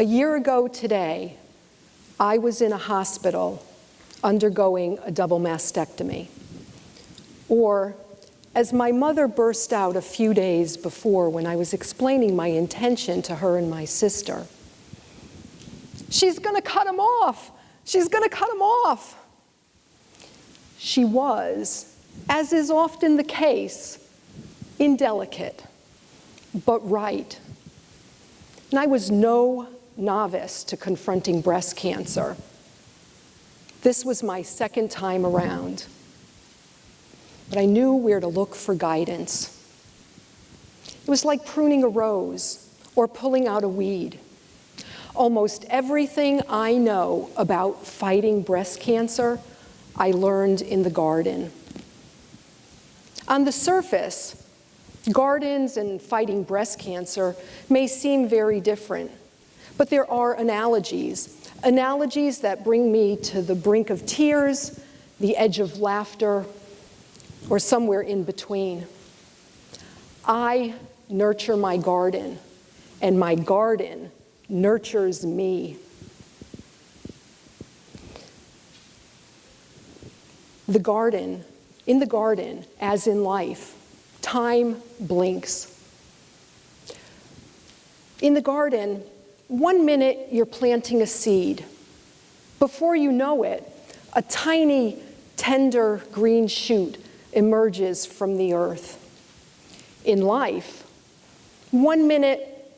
A year ago today, I was in a hospital undergoing a double mastectomy. Or, as my mother burst out a few days before when I was explaining my intention to her and my sister, "She's going to cut him off! She's going to cut him off!" She was, as is often the case, indelicate, but right. And I was no novice to confronting breast cancer. This was my second time around. But I knew where to look for guidance. It was like pruning a rose or pulling out a weed. Almost everything I know about fighting breast cancer, I learned in the garden. On the surface, gardens and fighting breast cancer may seem very different, but there are analogies that bring me to the brink of tears, the edge of laughter, or somewhere in between. I nurture my garden, and my garden nurtures me. In the garden, as in life, time blinks. In the garden, 1 minute you're planting a seed. Before you know it, a tiny, tender green shoot emerges from the earth. In life, 1 minute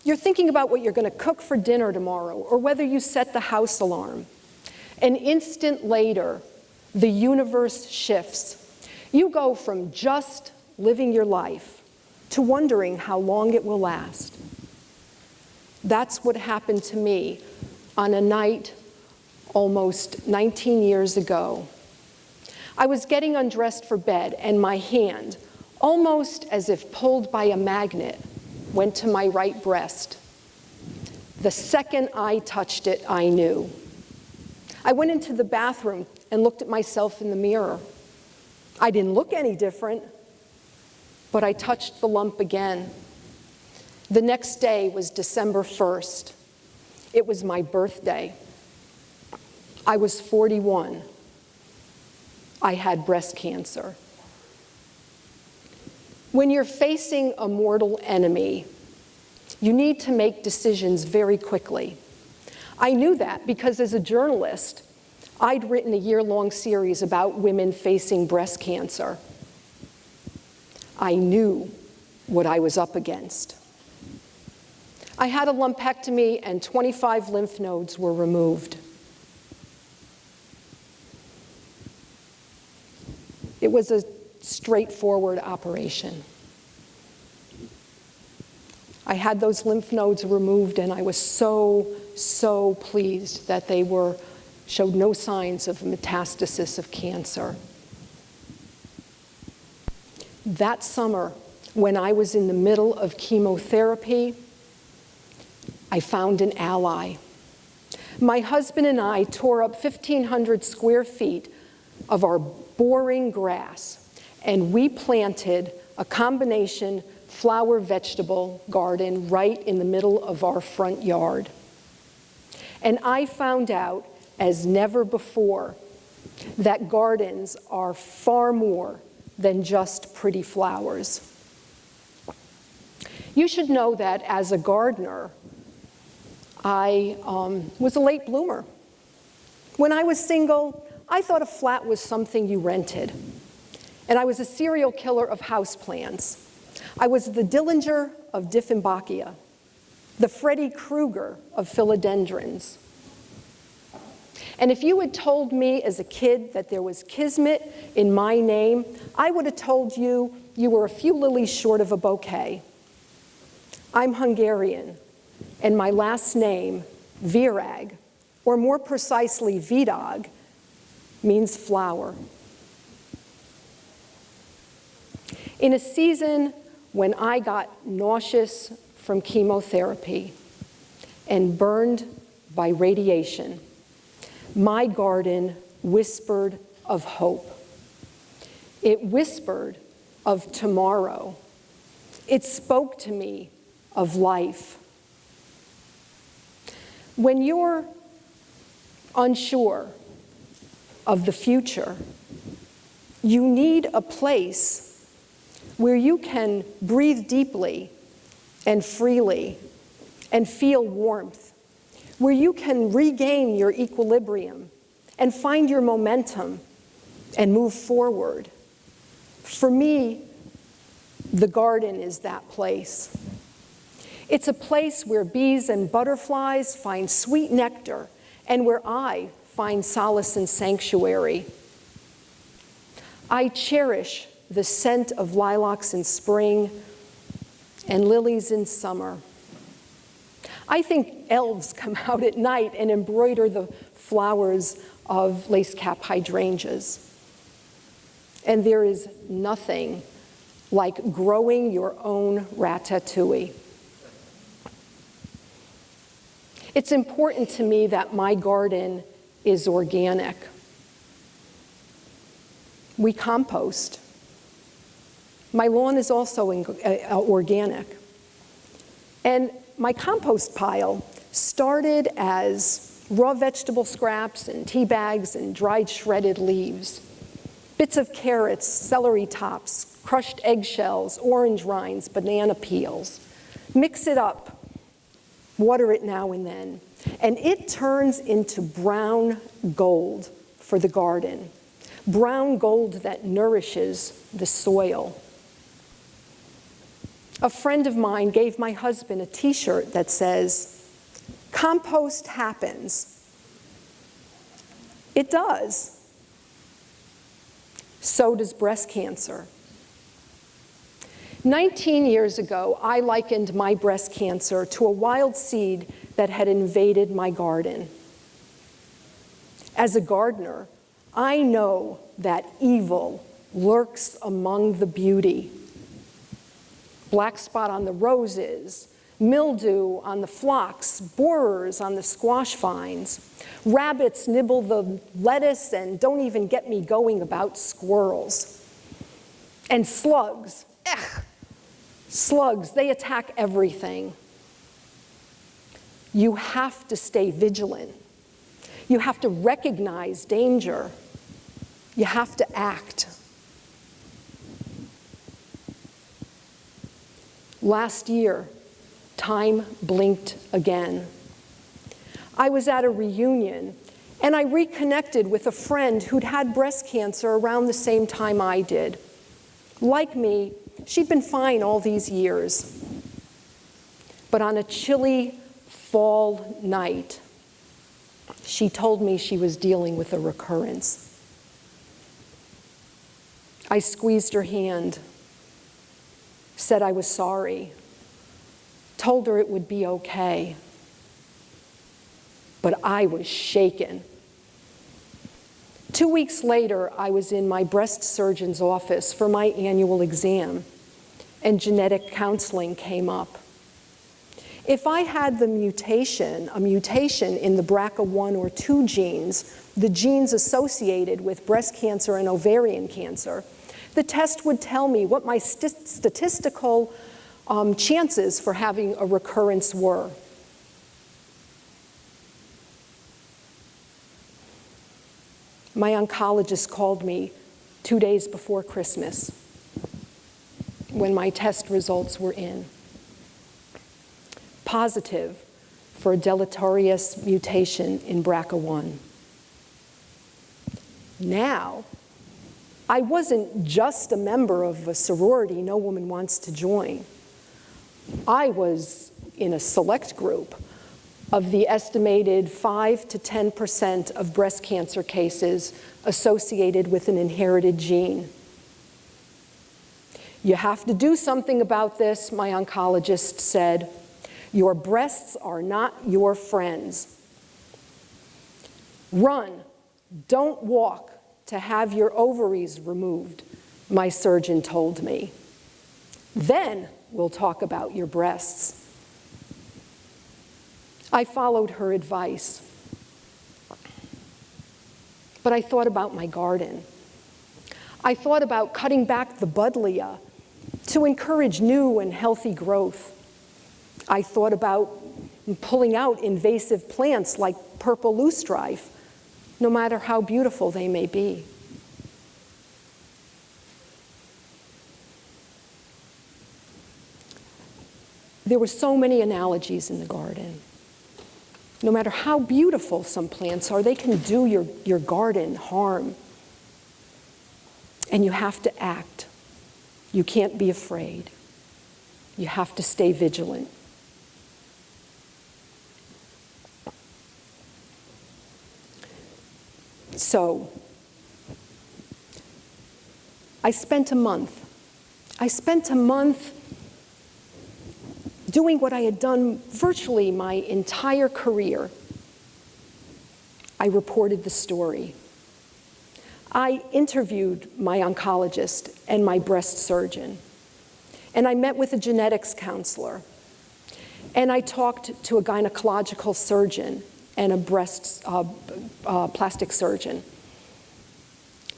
you're thinking about what you're going to cook for dinner tomorrow or whether you set the house alarm. An instant later, the universe shifts. You go from just living your life to wondering how long it will last. That's what happened to me on a night almost 19 years ago. I was getting undressed for bed, and my hand, almost as if pulled by a magnet, went to my right breast. The second I touched it, I knew. I went into the bathroom and looked at myself in the mirror. I didn't look any different, but I touched the lump again. The next day was December 1st. It was my birthday. I was 41. I had breast cancer. When you're facing a mortal enemy, you need to make decisions very quickly. I knew that because as a journalist, I'd written a year-long series about women facing breast cancer. I knew what I was up against. I had a lumpectomy and 25 lymph nodes were removed. It was a straightforward operation. I had those lymph nodes removed, and I was so pleased that they showed no signs of metastasis of cancer. That summer, when I was in the middle of chemotherapy, I found an ally. My husband and I tore up 1,500 square feet of our boring grass, and we planted a combination flower-vegetable garden right in the middle of our front yard. And I found out, as never before, that gardens are far more than just pretty flowers. You should know that as a gardener, I was a late bloomer. When I was single, I thought a flat was something you rented. And I was a serial killer of houseplants. I was the Dillinger of Dieffenbachia, the Freddy Krueger of philodendrons. And if you had told me as a kid that there was kismet in my name, I would have told you you were a few lilies short of a bouquet. I'm Hungarian, and my last name, Virag, or more precisely Vidag, means flower. In a season when I got nauseous from chemotherapy and burned by radiation, my garden whispered of hope. It whispered of tomorrow. It spoke to me of life. When you're unsure of the future, you need a place where you can breathe deeply and freely and feel warmth, where you can regain your equilibrium and find your momentum and move forward. For me, the garden is that place. It's a place where bees and butterflies find sweet nectar and where I find solace and sanctuary. I cherish the scent of lilacs in spring and lilies in summer. I think elves come out at night and embroider the flowers of lace-cap hydrangeas. And there is nothing like growing your own ratatouille. It's important to me that my garden is organic. We compost. My lawn is also organic. And my compost pile started as raw vegetable scraps and tea bags and dried shredded leaves, bits of carrots, celery tops, crushed eggshells, orange rinds, banana peels. Mix it up, water it now and then, and it turns into brown gold for the garden, brown gold that nourishes the soil. A friend of mine gave my husband a t-shirt that says, "Compost happens." It does. So does breast cancer. 19 years ago, I likened my breast cancer to a wild seed that had invaded my garden. As a gardener, I know that evil lurks among the beauty. Black spot on the roses, mildew on the phlox, borers on the squash vines. Rabbits nibble the lettuce, and don't even get me going about squirrels. And slugs, slugs, they attack everything. You have to stay vigilant. You have to recognize danger. You have to act. Last year, time blinked again. I was at a reunion, and I reconnected with a friend who'd had breast cancer around the same time I did. Like me, she'd been fine all these years. But on a chilly fall night, she told me she was dealing with a recurrence. I squeezed her hand, said I was sorry, told her it would be okay. But I was shaken. 2 weeks later, I was in my breast surgeon's office for my annual exam, and genetic counseling came up. If I had a mutation in the BRCA1 or 2 genes, the genes associated with breast cancer and ovarian cancer, the test would tell me what my statistical chances for having a recurrence were. My oncologist called me 2 days before Christmas when my test results were in. Positive for a deleterious mutation in BRCA1. Now, I wasn't just a member of a sorority no woman wants to join. I was in a select group of the estimated 5 to 10% of breast cancer cases associated with an inherited gene. You have to do something about this, my oncologist said. Your breasts are not your friends. Run, don't walk to have your ovaries removed, my surgeon told me. Then we'll talk about your breasts. I followed her advice. But I thought about my garden. I thought about cutting back the buddleia to encourage new and healthy growth. I thought about and pulling out invasive plants like purple loosestrife, no matter how beautiful they may be. There were so many analogies in the garden. No matter how beautiful some plants are, they can do your garden harm. And you have to act. You can't be afraid. You have to stay vigilant. So, I spent a month doing what I had done virtually my entire career. I reported the story. I interviewed my oncologist and my breast surgeon. And I met with a genetics counselor. And I talked to a gynecological surgeon and a breast plastic surgeon.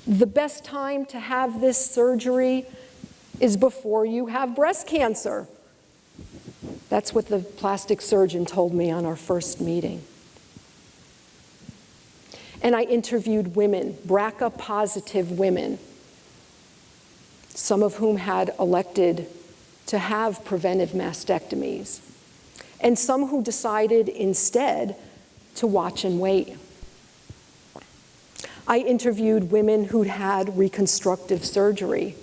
The best time to have this surgery is before you have breast cancer. That's what the plastic surgeon told me on our first meeting. And I interviewed women, BRCA positive women, some of whom had elected to have preventive mastectomies, and some who decided instead to watch and wait. I interviewed women who'd had reconstructive surgery,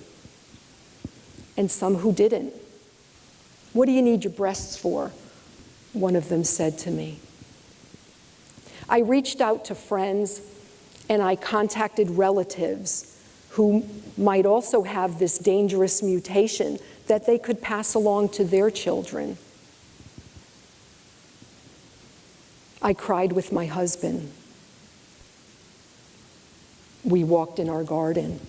and some who didn't. What do you need your breasts for? One of them said to me. I reached out to friends and I contacted relatives who might also have this dangerous mutation that they could pass along to their children. I cried with my husband. We walked in our garden.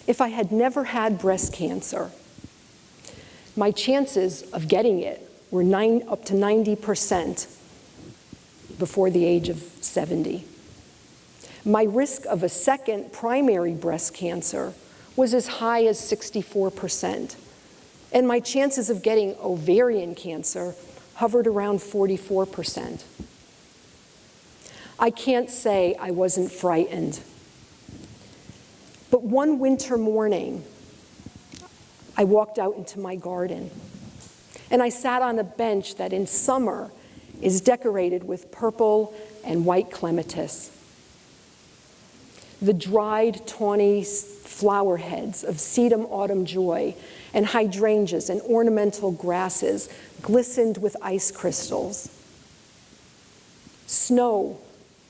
If I had never had breast cancer, my chances of getting it were up to 90% before the age of 70. My risk of a second primary breast cancer was as high as 64%. And my chances of getting ovarian cancer hovered around 44%. I can't say I wasn't frightened. But one winter morning, I walked out into my garden, and I sat on a bench that in summer is decorated with purple and white clematis. The dried, tawny flower heads of sedum autumn joy and hydrangeas and ornamental grasses glistened with ice crystals. Snow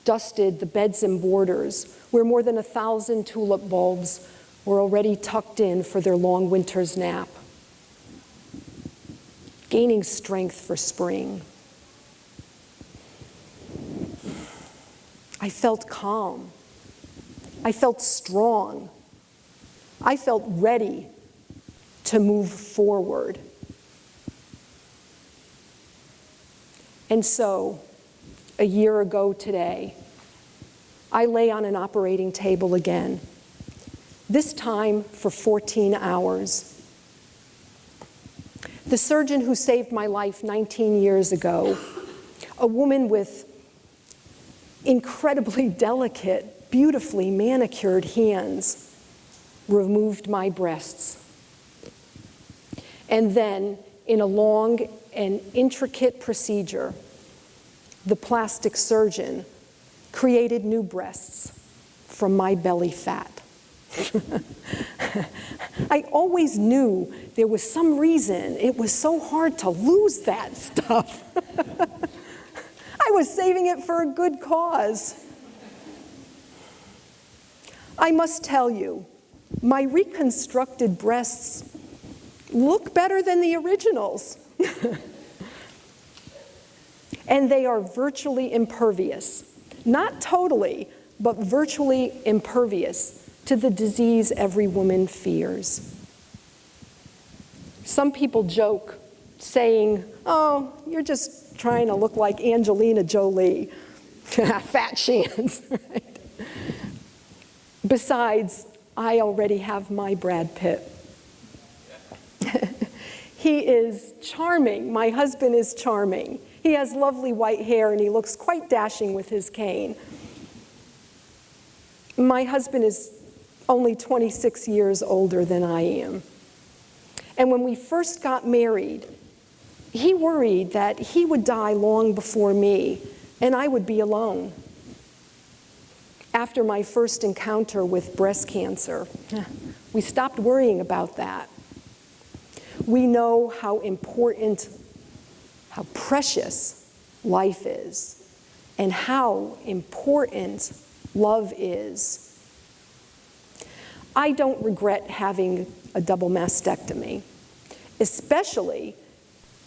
dusted the beds and borders where more than 1,000 tulip bulbs were already tucked in for their long winter's nap, gaining strength for spring. I felt calm. I felt strong. I felt ready to move forward. And so, a year ago today, I lay on an operating table again, this time for 14 hours. The surgeon who saved my life 19 years ago, a woman with incredibly delicate, beautifully manicured hands, removed my breasts. And then, in a long and intricate procedure, the plastic surgeon created new breasts from my belly fat. I always knew there was some reason it was so hard to lose that stuff. I was saving it for a good cause. I must tell you, my reconstructed breasts look better than the originals. And they are virtually impervious. Not totally, but virtually impervious to the disease every woman fears. Some people joke, saying, "Oh, you're just trying to look like Angelina Jolie." Fat chance, right? Besides, I already have my Brad Pitt. He is charming. My husband is charming. He has lovely white hair and he looks quite dashing with his cane. My husband is only 26 years older than I am. And when we first got married, he worried that he would die long before me and I would be alone. After my first encounter with breast cancer, we stopped worrying about that. We know how important, how precious life is, and how important love is. I don't regret having a double mastectomy, especially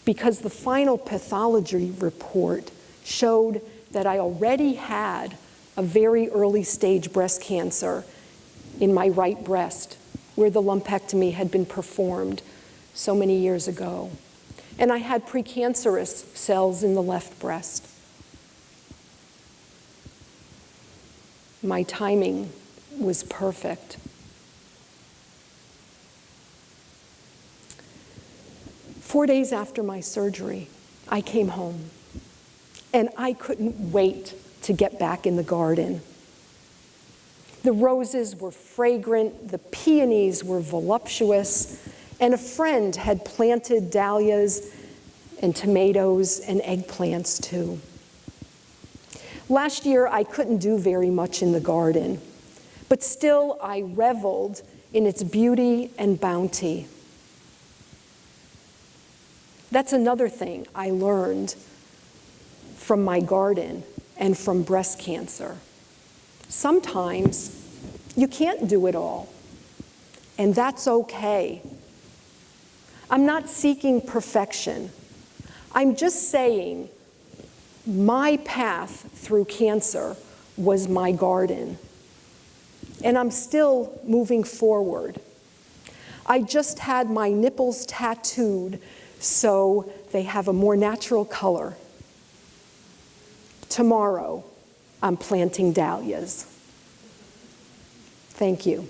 because the final pathology report showed that I already had a very early stage breast cancer in my right breast, where the lumpectomy had been performed so many years ago. And I had precancerous cells in the left breast. My timing was perfect. Four days after my surgery, I came home, and I couldn't wait to get back in the garden. The roses were fragrant, the peonies were voluptuous, and a friend had planted dahlias and tomatoes and eggplants too. Last year, I couldn't do very much in the garden, but still I reveled in its beauty and bounty. That's another thing I learned from my garden and from breast cancer. Sometimes you can't do it all, and that's okay. I'm not seeking perfection. I'm just saying my path through cancer was my garden, and I'm still moving forward. I just had my nipples tattooed so they have a more natural color. Tomorrow, I'm planting dahlias. Thank you.